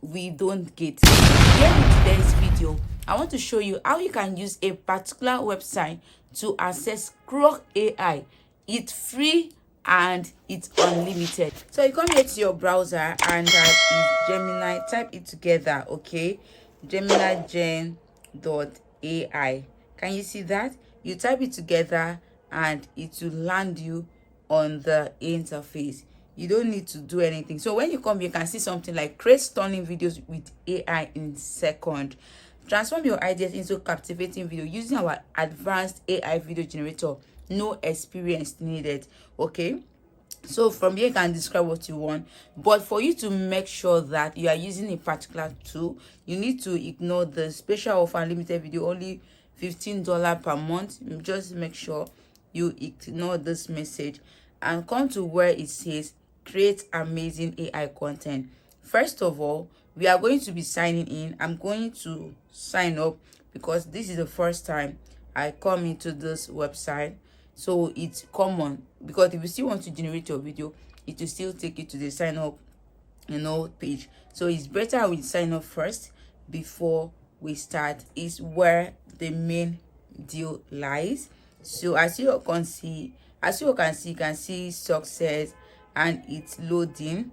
we don't get. Here in today's video, I want to show you how you can use a particular website to access Grok AI. It's free and it's unlimited. So you come here to your browser and type is Gemini, type it together, okay? Gemini Gen.ai. Can you see that? You type it together and it will land you on the interface. You don't need to do anything. So when you come, you can see something like create stunning videos with AI in second. Transform your ideas into captivating video using our advanced AI video generator. No experience needed. Okay, so from here you can describe what you want, but for you to make sure that you are using a particular tool, you need to ignore the special offer limited video, only $15 per month. Just make sure you ignore this message and come to where it says create amazing AI content. First of all, we are going to be signing in. I'm going to sign up because this is the first time I come into this website. So it's common, because if you still want to generate your video, it will still take you to the sign up page. So it's better we sign up first before we start. Is where the main deal lies. So as you can see, you can see success and it's loading.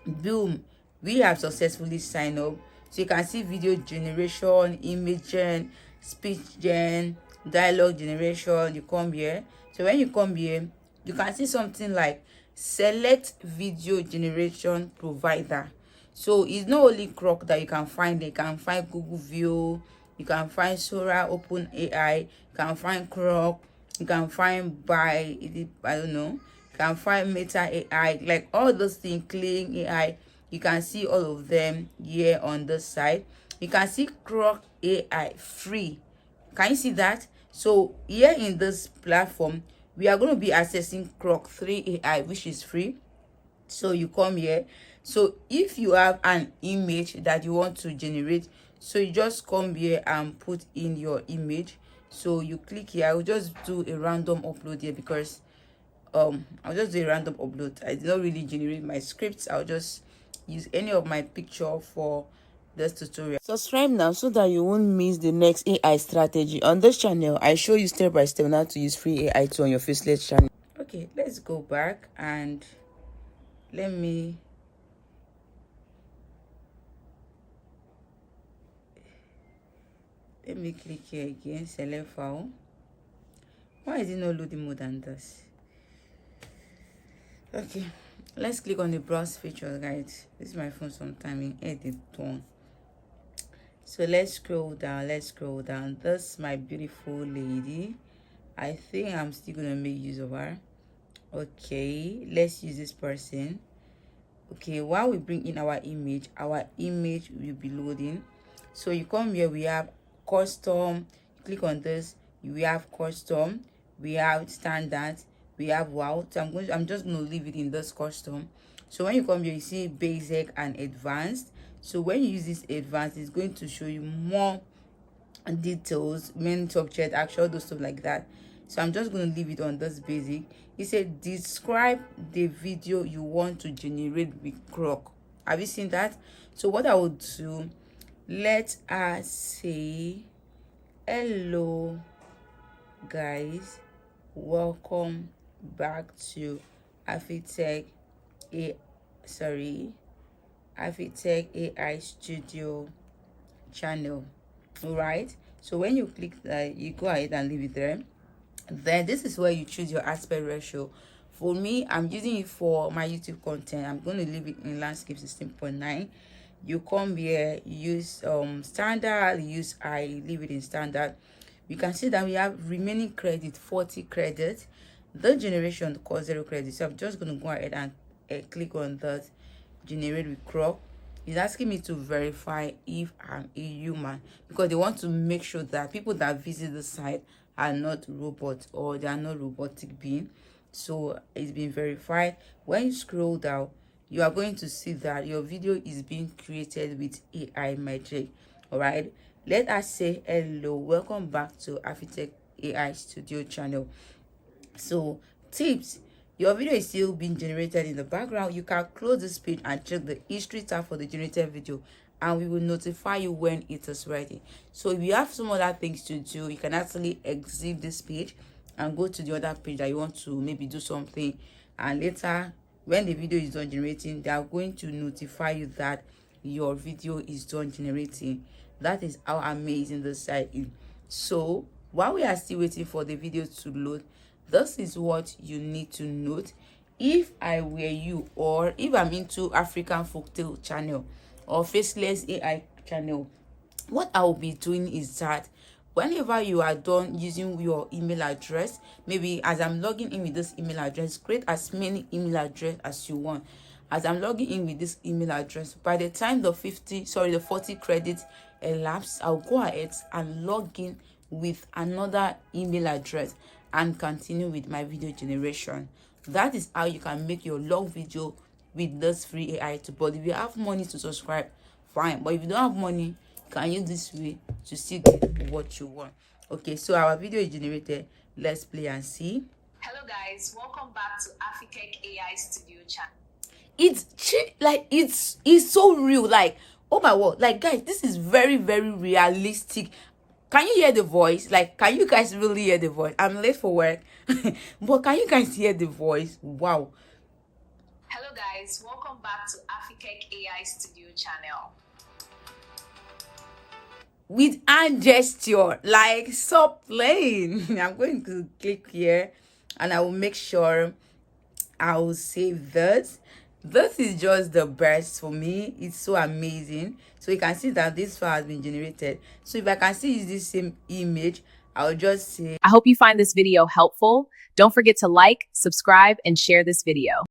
Boom, we have successfully signed up. So you can see video generation, image gen, speech gen, dialogue generation. You come here. So when you come here, you can see something like select video generation provider. So it's not only Grok that you can find. You can find Google View, you can find Sora, Open AI, you can find Grok, you can find I don't know, you can find Meta AI, like all those things, Clean AI. You can see all of them here on this side. You can see Grok AI free. Can you see that? So here in this platform, we are going to be accessing Grok 3 AI, which is free. So you come here. So if you have an image that you want to generate, so you just come here and put in your image. So you click here. I will just do a random upload here because I'll just do a random upload. I did not really generate my scripts. I'll just use any of my picture for this tutorial. Subscribe now so that you won't miss the next AI strategy on this channel. I show you step by step how to use free AI tool on your faceless channel. Okay, let's go back and let me click here again, select file. Why is it not loading more than this? Okay, let's click on the browse feature, guys. This is my phone sometime in edit tone. So let's scroll down. This my beautiful lady. I think I'm still gonna make use of her. Okay, let's use this person. Okay, while we bring in our image will be loading. So you come here, we have custom. Click on this, we have custom, we have standard, we have wow. So I'm just going to leave it in this custom. So when you come here, you see basic and advanced. So when you use this advanced, it's going to show you more details, main subject, actual, those stuff like that. So I'm just going to leave it on this basic. It said describe the video you want to generate with Grok. Have you seen that? So what I would do, let us say hello guys, welcome back to Afitech AI Studio channel. All right, so when you click that, you go ahead and leave it there. Then this is where you choose your aspect ratio. For me, I'm using it for my YouTube content. I'm going to leave it in landscape 16.9. You come here, use standard, I leave it in standard. You can see that we have remaining credit 40 credits. The generation costs 0 credit. So I'm just going to go ahead and click on that generate with Grok. It's asking me to verify if I'm a human, because they want to make sure that people that visit the site are not robots, or they are not robotic being. So it's been verified. When you scroll down, you are going to see that your video is being created with AI magic. All right, let us say hello, welcome back to Afitech AI Studio channel. So tips, your video is still being generated in the background. You can close this page and check the history tab for the generated video and we will notify you when it is ready. So if you have some other things to do, you can actually exit this page and go to the other page that you want to maybe do something, and later when the video is done generating, they are going to notify you that your video is done generating. That is how amazing this site is. So while we are still waiting for the video to load, this is what you need to note. If I were you, or if I'm into African folktale channel or faceless AI channel, what I will be doing is that whenever you are done using your email address, maybe as I'm logging in with this email address, create as many email address as you want. As I'm logging in with this email address, by the time the 40 credits elapse, I'll go ahead and log in with another email address and continue with my video generation. That is how you can make your long video with this free AI tool. But if you have money to subscribe, fine. But if you don't have money, you can use this way to still get what you want. Okay, so our video is generated. Let's play and see. Hello guys, welcome back to African AI Studio channel. It's so real. Like, oh my word, like guys, this is very, very realistic. Can you hear the voice? Like, can you guys really hear the voice? I'm late for work, but can you guys hear the voice? Wow. Hello guys, welcome back to African AI Studio channel. With hand gesture, like, stop playing. I'm going to click here and I will make sure I will save this. This is just the best for me. It's so amazing. So you can see that this file has been generated. So if I can still use this same image, I'll just say, I hope you find this video helpful. Don't forget to like, subscribe, and share this video.